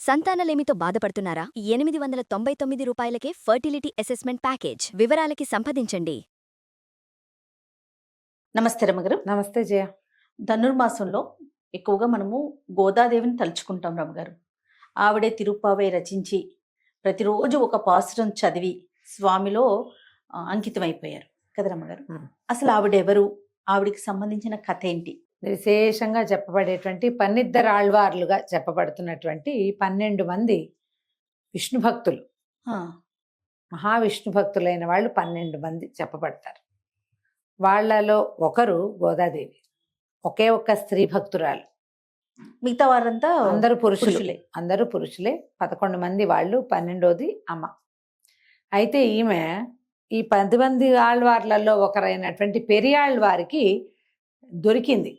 సంతానలేమితో బాధపడుతున్నారా? 899 రూపాయలకే fertility assessment package. వివరాలకి సంప్రదించండి. నమస్తే రమగారు. నమస్తే జయ. ధనుర్మాసంలో ఎక్కువగా మనము గోదాదేవిని తలుచుకుంటాం రమగారు. ఆవిడే తిరుప్పావై రచించి ప్రతిరోజు ఒక పాసురం చదివి స్వామిలో అంకితమైపోయారు కదా రమగారు. అసలు ఆవిడెవరు, ఆవిడికి సంబంధించిన కథ ఏంటి? విశేషంగా చెప్పబడేటువంటి పన్నిద్దరు ఆళ్వార్లుగా చెప్పబడుతున్నటువంటి 12 మంది విష్ణు భక్తులు, మహావిష్ణు భక్తులైన వాళ్ళు 12 మంది చెప్పబడతారు. వాళ్ళలో ఒకరు గోదాదేవి, ఒకే ఒక్క స్త్రీ భక్తురాలు. మిగతా వారంతా అందరూ పురుషులే. అందరూ పురుషులే. 11 మంది వాళ్ళు, 12వది అమ్మ. అయితే ఈమె ఈ 10 మంది ఆళ్వార్లలో ఒకరైనటువంటి పెరియాళ్వారికి దొరికింది.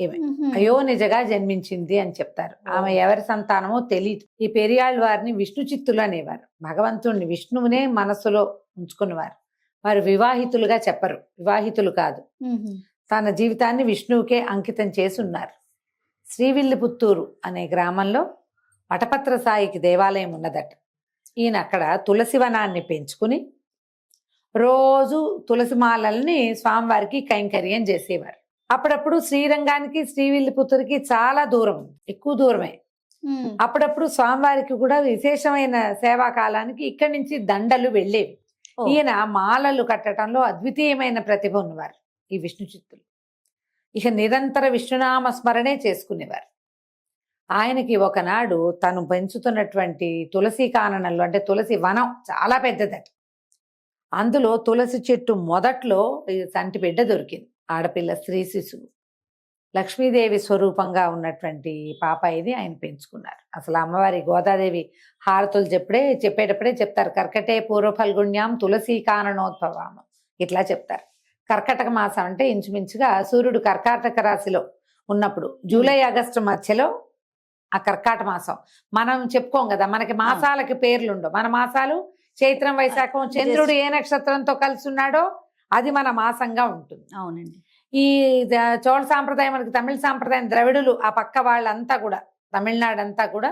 ఈమె అయోనిజగా జన్మించింది అని చెప్తారు. ఆమె ఎవరి సంతానమో తెలియదు. ఈ పెరియాళ్వారిని విష్ణు చిత్తులు అనేవారు. భగవంతుడిని, విష్ణువునే మనస్సులో ఉంచుకునేవారు. వారు వివాహితులుగా చెప్పరు, వివాహితులు కాదు. తన జీవితాన్ని విష్ణువుకే అంకితం చేసి ఉన్నారు. శ్రీవిల్లిపుత్తూరు అనే గ్రామంలో వటపత్ర సాయికి దేవాలయం ఉన్నదట. ఈయన అక్కడ తులసివనాన్ని పెంచుకుని రోజు తులసిమాలల్ని స్వామివారికి కైంకర్యం చేసేవారు. అప్పుడప్పుడు శ్రీరంగానికి శ్రీవిల్లిపుత్తూరుకి చాలా దూరం, ఎక్కువ దూరమే. అప్పుడప్పుడు స్వామివారికి కూడా విశేషమైన సేవా కాలానికి ఇక్కడి నుంచి దండలు వెళ్ళేవి. ఈయన మాలలు కట్టడంలో అద్వితీయమైన ప్రతిభ ఉన్నవారు ఈ విష్ణు చిత్తులు. ఇక నిరంతర విష్ణునామ స్మరణే చేసుకునేవారు. ఆయనకి ఒకనాడు తను పెంచుతున్నటువంటి తులసి కాననంలో, అంటే తులసి వనం చాలా పెద్దదట, అందులో తులసి చెట్టు మొదట్లో సంటి బిడ్డ దొరికింది. ఆడపిల్ల, స్త్రీ శిశువు, లక్ష్మీదేవి స్వరూపంగా ఉన్నటువంటి పాప ఇది. ఆయన పెంచుకున్నారు. అసలు అమ్మవారి గోదాదేవి హారతులు చెప్పేటప్పుడే చెప్తారు, కర్కటే పూర్వ ఫల్గుణ్యాం తులసి కాననోద్భవాం, ఇట్లా చెప్తారు. కర్కటక మాసం అంటే ఇంచుమించుగా సూర్యుడు కర్కాటక రాశిలో ఉన్నప్పుడు, జూలై ఆగస్టు మధ్యలో ఆ కర్కాట మాసం. మనం చెప్పుకోం కదా, మనకి మాసాలకి పేర్లుండవు. మన మాసాలు చైత్రం, వైశాఖం. చంద్రుడు ఏ నక్షత్రంతో కలిసి ఉన్నాడో అది మన మాసంగా ఉంటుంది. అవునండి. ఈ చోళ సాంప్రదాయం, మనకి తమిళ సాంప్రదాయం, ద్రవిడులు ఆ పక్క వాళ్ళంతా కూడా, తమిళనాడు అంతా కూడా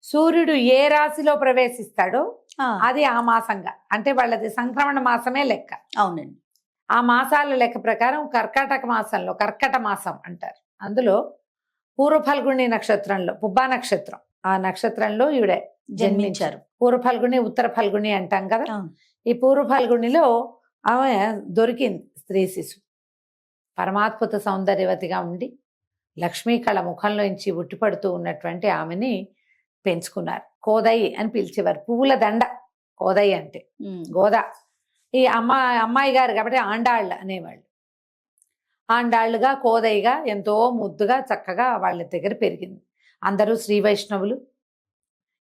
సూర్యుడు ఏ రాశిలో ప్రవేశిస్తాడో అది ఆ మాసంగా, అంటే వాళ్ళది సంక్రమణ మాసమే లెక్క. అవునండి. ఆ మాసాల లెక్క ప్రకారం కర్కాటక మాసంలో, కర్కట మాసం అంటారు, అందులో పూర్వ ఫల్గుణి నక్షత్రంలో, పుబ్బా నక్షత్రం, ఆ నక్షత్రంలో ఈవిడ జన్మించారు. పూర్వ ఫల్గుణి, ఉత్తర ఫల్గుణి అంటాం కదా. ఈ పూర్వ ఫల్గుణిలో ఆమె దొరికింది స్త్రీ శిశు. పరమాద్భుత సౌందర్యవతిగా ఉండి లక్ష్మీ కళ ముఖంలోంచి ఉట్టిపడుతూ ఉన్నటువంటి ఆమెని పెంచుకున్నారు. కోదయి అని పిలిచేవారు. పువ్వుల దండ కోదయి అంటే గోదా. ఈ అమ్మాయి గారు కాబట్టి ఆండాళ్ళ అనేవాళ్ళు. ఆండాళ్ళుగా, కోదయిగా ఎంతో ముద్దుగా చక్కగా వాళ్ళ దగ్గర పెరిగింది. అందరూ శ్రీ వైష్ణవులు.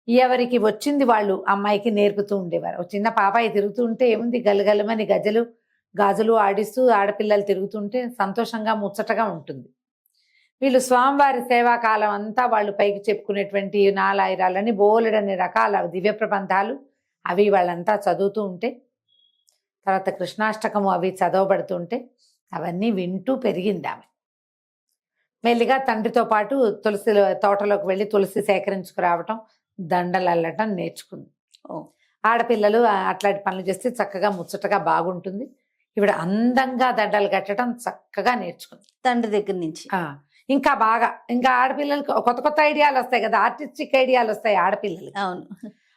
ఎవరికి వచ్చింది వాళ్ళు అమ్మాయికి నేర్పుతూ ఉండేవారు. ఒక చిన్న పాపాయి తిరుగుతూ ఉంటే ఏముంది, గలగలమని గజలు గాజులు ఆడిస్తూ ఆడపిల్లలు తిరుగుతుంటే సంతోషంగా ముచ్చటగా ఉంటుంది. వీళ్ళు స్వామివారి సేవాకాలం అంతా వాళ్ళు పైకి చెప్పుకునేటువంటి నాలాయిరాలని బోలెడని రకాల దివ్య ప్రబంధాలు అవి వాళ్ళంతా చదువుతూ ఉంటే, తర్వాత కృష్ణాష్టకము అవి చదవబడుతుంటే అవన్నీ వింటూ పెరిగింది ఆమె. మెల్లిగా తండ్రితో పాటు తులసి తోటలోకి వెళ్ళి తులసి సేకరించుకురావటం, దండలు అల్లటం నేర్చుకుంది. ఆడపిల్లలు అట్లాంటి పనులు చేస్తే చక్కగా ముచ్చటగా బాగుంటుంది. ఈవిడ అందంగా దండలు కట్టడం చక్కగా నేర్చుకుంది తండ్రి దగ్గర నుంచి. ఇంకా బాగా, ఇంకా ఆడపిల్లలకి కొత్త కొత్త ఐడియాలు వస్తాయి కదా, ఆర్టిస్టిక్ ఐడియాలు వస్తాయి ఆడపిల్లలకి. అవును.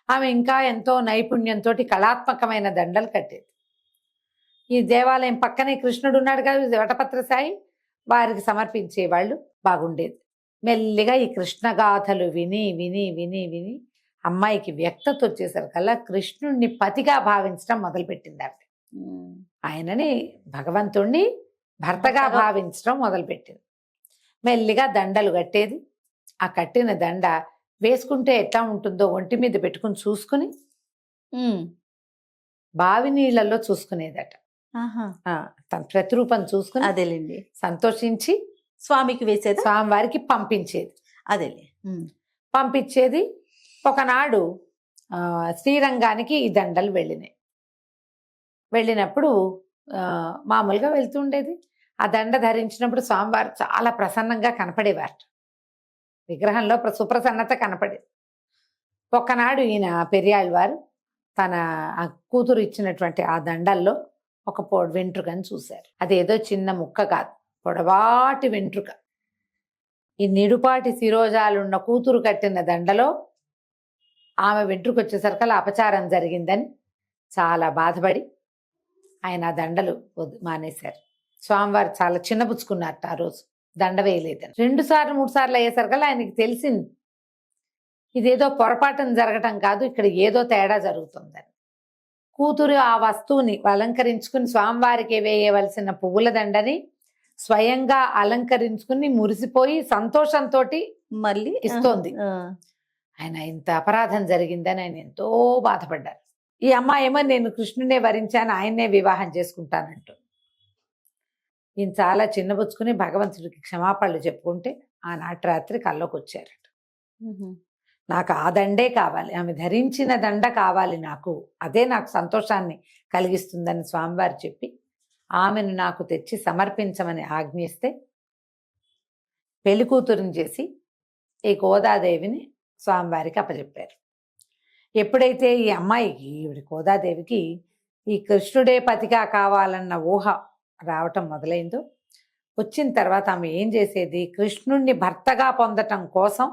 ఆమె ఇంకా ఎంతో నైపుణ్యంతో కళాత్మకమైన దండలు కట్టేది. ఈ దేవాలయం పక్కనే కృష్ణుడు ఉన్నాడు కదా, వటపత్ర సాయి, వారికి సమర్పించేవాళ్ళు. బాగుండేది. మెల్లిగా ఈ కృష్ణ గాథలు విని విని విని విని అమ్మాయికి వ్యక్తత వచ్చేసరికల్లా కృష్ణుడిని పతిగా భావించడం మొదలుపెట్టింది ఆవిడ. ఆయనని, భగవంతుణ్ణి భర్తగా భావించడం మొదలుపెట్టింది. మెల్లిగా దండలు కట్టేది. ఆ కట్టిన దండ వేసుకుంటే ఎట్లా ఉంటుందో ఒంటి మీద పెట్టుకుని చూసుకుని బావి నీళ్లలో చూసుకునేదట. తన ప్రతిరూపం చూసుకుని అదేలేండి సంతోషించి స్వామికి వేసేది, స్వామివారికి పంపించేది. అదేలే పంపించేది. ఒకనాడు శ్రీరంగానికి ఈ దండలు వెళ్ళినప్పుడు మామూలుగా వెళ్తుండేది. ఆ దండ ధరించినప్పుడు స్వామివారు చాలా ప్రసన్నంగా కనపడేవారు. విగ్రహంలో సుప్రసన్నత కనపడేది. ఒక్కనాడు ఈయన పెరియాళ్ళవారు తన ఆ కూతురు ఇచ్చినటువంటి ఆ దండల్లో ఒక వెంట్రుకని చూశారు. అదేదో చిన్న ముక్క కాదు, పొడవాటి వెంట్రుక. ఈ నిడుపాటి శిరోజాలున్న కూతురు కట్టిన దండలో ఆమె వెంట్రుక వచ్చేసరికల్లా అపచారం జరిగిందని చాలా బాధపడి ఆయన ఆ దండలు మానేశారు. స్వామివారు చాలా చిన్నపుచ్చుకున్నారట ఆ రోజు, దండ వేయలేదని. 2 సార్లు 3 సార్లు అయ్యేసరికల్లా ఆయనకి తెలిసింది ఇదేదో పొరపాటున జరగటం కాదు, ఇక్కడ ఏదో తేడా జరుగుతుందని. కూతురు ఆ వస్తువుని అలంకరించుకుని స్వామివారికి వేయవలసిన పువ్వుల దండని స్వయంగా అలంకరించుకుని మురిసిపోయి సంతోషంతో మళ్ళీ ఇస్తోంది. ఆయన ఇంత అపరాధం జరిగిందని ఆయన ఎంతో బాధపడ్డారు. ఈ అమ్మాయి ఏమో నేను కృష్ణునే వరించాను, ఆయన్నే వివాహం చేసుకుంటానంటూ. ఈయన చాలా చిన్నబుచ్చుకుని భగవంతుడికి క్షమాపణలు చెప్పుకుంటే ఆనాటి రాత్రి కల్లోకి వచ్చారట. నాకు ఆ దండే కావాలి, ఆమె ధరించిన దండ కావాలి, నాకు అదే నాకు సంతోషాన్ని కలిగిస్తుందని స్వామివారు చెప్పి ఆమెను నాకు తెచ్చి సమర్పించమని ఆజ్ఞిస్తే పెళ్లి కూతురుని చేసి ఈ గోదాదేవిని స్వామివారికి అప్పచెప్పారు. ఎప్పుడైతే ఈ అమ్మాయికి ఈవిడ గోదాదేవికి ఈ కృష్ణుడే పతిగా కావాలన్న ఊహ రావటం మొదలైందో, వచ్చిన తర్వాత ఆమె ఏం చేసేది, కృష్ణుణ్ణి భర్తగా పొందటం కోసం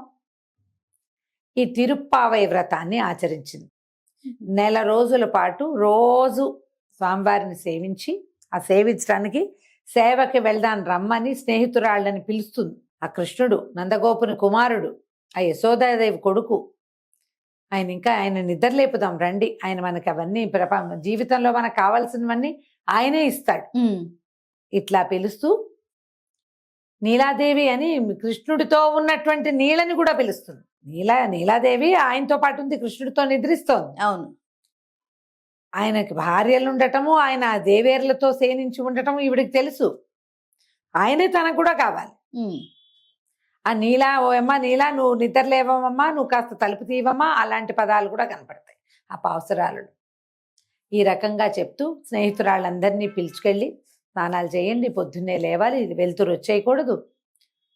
ఈ తిరుప్పావై వ్రతాన్ని ఆచరించింది. 1 రోజుల పాటు రోజు స్వామివారిని సేవించి, ఆ సేవించడానికి సేవకి వెళ్దాం రమ్మని స్నేహితురాళ్ళని పిలుస్తుంది. ఆ కృష్ణుడు నందగోపుని కుమారుడు, ఆ యశోదాదేవి కొడుకు, ఆయన నిద్రలేపుదాం రండి, ఆయన మనకి అవన్నీ జీవితంలో మనకు కావాల్సినవన్నీ ఆయనే ఇస్తాడు. ఇట్లా పిలుస్తూ నీలాదేవి అని కృష్ణుడితో ఉన్నటువంటి నీలని కూడా పిలుస్తుంది. నీలాదేవి ఆయనతో పాటు ఉంది, కృష్ణుడితో నిద్రిస్తోంది. అవును, ఆయనకి భార్యలు ఉండటము, ఆయన దేవేర్లతో సేనించి ఉండటము ఈవిడికి తెలుసు. ఆయనే తనకు కూడా కావాలి. ఆ నీలా, ఓ అమ్మ నీలా, నువ్వు నిద్రలేవమ్మా, నువ్వు కాస్త తలుపు తీవమ్మా, అలాంటి పదాలు కూడా కనపడతాయి ఆ పావసరాలు. ఈ రకంగా చెప్తూ స్నేహితురాళ్ళందరినీ పిలుచుకెళ్ళి స్నానాలు చేయండి, పొద్దున్నే లేవాలి, వెలుతురు వచ్చేయకూడదు,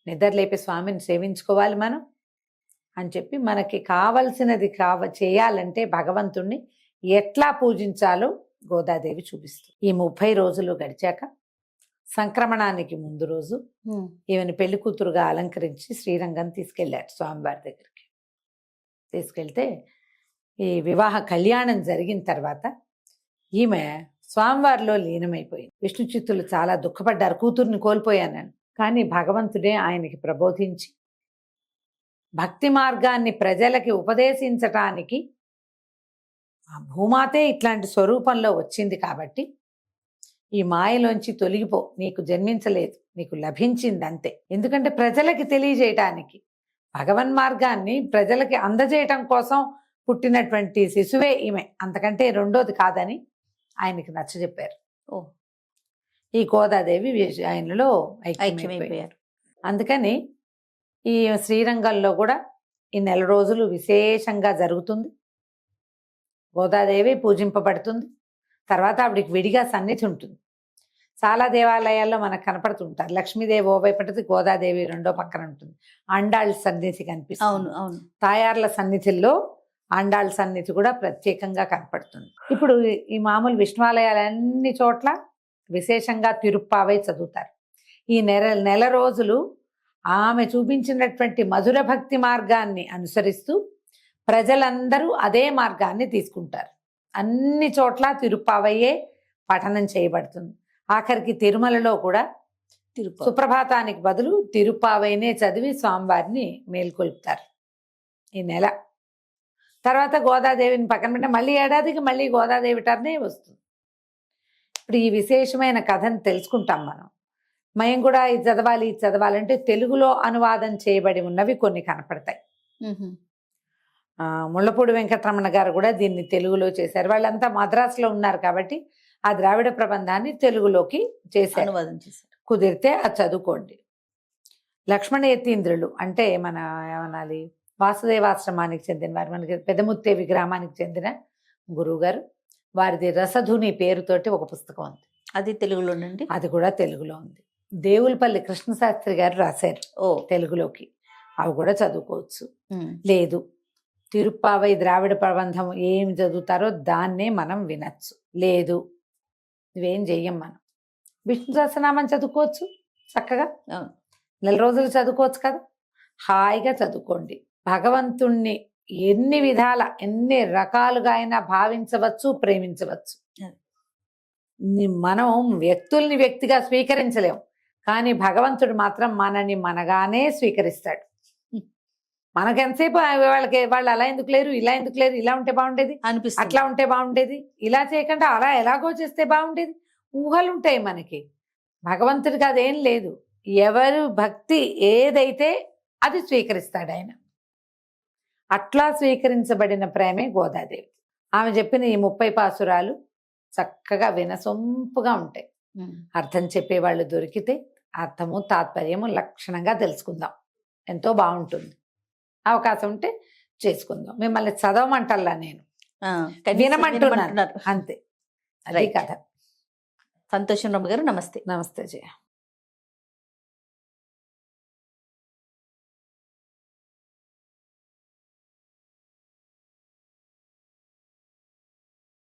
నిద్రలేపి స్వామిని సేవించుకోవాలి మనం అని చెప్పి, మనకి కావలసినది చేయాలంటే భగవంతుణ్ణి ఎట్లా పూజించాలో గోదాదేవి చూపిస్తుంది. ఈ 30 రోజులు గడిచాక సంక్రమణానికి ముందు రోజు ఈమెను పెళ్లి కూతురుగా అలంకరించి శ్రీరంగం తీసుకెళ్ళాడు స్వామివారి దగ్గరికి. తీసుకెళ్తే ఈ వివాహ కళ్యాణం జరిగిన తర్వాత ఈమె స్వామివారిలో లీనమైపోయింది. విష్ణు చిత్తులు చాలా దుఃఖపడ్డారు, కూతుర్ని కోల్పోయానని. కానీ భగవంతుడే ఆయనకి ప్రబోధించి భక్తి మార్గాన్ని ప్రజలకి ఉపదేశించటానికి ఆ భూమాతే ఇట్లాంటి స్వరూపంలో వచ్చింది కాబట్టి ఈ మాయలోంచి తొలగిపో, నీకు జన్మించలేదు, నీకు లభించింది అంతే. ఎందుకంటే ప్రజలకి తెలియజేయటానికి, భగవన్ మార్గాన్ని ప్రజలకి అందజేయటం కోసం పుట్టినటువంటి శిశువే ఈమె, అంతకంటే రెండోది కాదని ఆయనకి నచ్చజెప్పారు. ఈ గోదాదేవి ఆయనలో ఐక్యమైపోయారు. అందుకని ఈ శ్రీరంగంలో కూడా ఈ 1 రోజులు విశేషంగా జరుగుతుంది. గోదాదేవి పూజింపబడుతుంది. తర్వాత ఆవిడికి విడిగా సన్నిధి ఉంటుంది. చాలా దేవాలయాల్లో మనకు కనపడుతుంటారు. లక్ష్మీదేవి ఓ వైపుంటుంది, గోదాదేవి రెండో పక్కన ఉంటుంది. ఆండాళ్ళ సన్నిధి కనిపిస్తుంది. అవును అవును. తాయార్ల సన్నిధిలో ఆండాళ్ళ సన్నిధి కూడా ప్రత్యేకంగా కనపడుతుంది. ఇప్పుడు ఈ మామూలు విష్ణువాలయాలన్ని చోట్ల విశేషంగా తిరుప్పావై చదువుతారు. ఈ 1 రోజులు ఆమె చూపించినటువంటి మధుర భక్తి మార్గాన్ని అనుసరిస్తూ ప్రజలందరూ అదే మార్గాన్ని తీసుకుంటారు. అన్ని చోట్ల తిరుప్పావయ్యే పఠనం చేయబడుతుంది. ఆఖరికి తిరుమలలో కూడా సుప్రభాతానికి బదులు తిరుప్పావైనే చదివి స్వామివారిని మేల్కొల్పుతారు ఈ నెల. తర్వాత గోదాదేవిని పక్కన పెట్టే మళ్ళీ ఏడాదికి మళ్ళీ గోదాదేవి టర్నే వస్తుంది. ఇప్పుడు ఈ విశేషమైన కథను తెలుసుకుంటాం మనం. మేము కూడా ఇది చదవాలంటే తెలుగులో అనువాదం చేయబడి ఉన్నవి కొన్ని కనపడతాయి. ముళ్ళపూడి వెంకటరమణ గారు కూడా దీన్ని తెలుగులో చేశారు. వాళ్ళంతా మద్రాసులో ఉన్నారు కాబట్టి ఆ ద్రావిడ ప్రబంధాన్ని తెలుగులోకి చేశారు, అనువాదం చేశారు. కుదిరితే అది చదువుకోండి. లక్ష్మణ యతీంద్రులు అంటే మన ఏమనాలి, వాసుదేవాశ్రమానికి చెందిన వారు, మనకి పెదముత్తేవి గ్రామానికి చెందిన గురువు గారు, వారిది రసధుని పేరుతోటి ఒక పుస్తకం ఉంది. అది తెలుగులోనండి? అది కూడా తెలుగులో ఉంది. దేవులపల్లి కృష్ణశాస్త్రి గారు రాశారు తెలుగులోకి. అవి కూడా చదువుకోవచ్చు. లేదు తిరుప్పావై ద్రావిడ ప్రబంధం ఏం చదువుతారో దాన్నే మనం వినొచ్చు. లేదు ఇవేం చెయ్యం మనం. విష్ణు సహస్రనామం చదువుకోవచ్చు చక్కగా, అవును. 4 రోజులు చదువుకోవచ్చు కదా, హాయిగా చదువుకోండి. భగవంతుణ్ణి ఎన్ని విధాల ఎన్ని రకాలుగా అయినా భావించవచ్చు, ప్రేమించవచ్చు. మనం వ్యక్తుల్ని వ్యక్తిగా స్వీకరించలేం, కానీ భగవంతుడు మాత్రం మనని మనగానే స్వీకరిస్తాడు. మనకెంతసేపు వాళ్ళు అలా ఎందుకు లేరు, ఇలా ఎందుకు లేరు, ఇలా ఉంటే బాగుండేది, అనిపిస్తుంది. అట్లా ఉంటే బాగుండేది, ఇలా చేయకుండా అలా ఎలాగో చేస్తే బాగుండేది, ఊహలు ఉంటాయి మనకి. భగవంతుడికి అదేం లేదు. ఎవరు భక్తి ఏదైతే అది స్వీకరిస్తాడు ఆయన. అట్లా స్వీకరించబడిన ప్రేమే గోదాదేవి. ఆమె చెప్పిన ఈ 30 పాసురాలు చక్కగా వినసొంపుగా ఉంటాయి. అర్థం చెప్పేవాళ్ళు దొరికితే అర్థము తాత్పర్యము లక్షణంగా తెలుసుకుందాం, ఎంతో బాగుంటుంది. అవకాశం ఉంటే చేసుకుందాం. మిమ్మల్ని చదవమంటల్లా నేను, వినమంటున్నాను అంతే. అది Right. కథ. సంతోషం రమ్మ గారు. నమస్తే. నమస్తే జయ.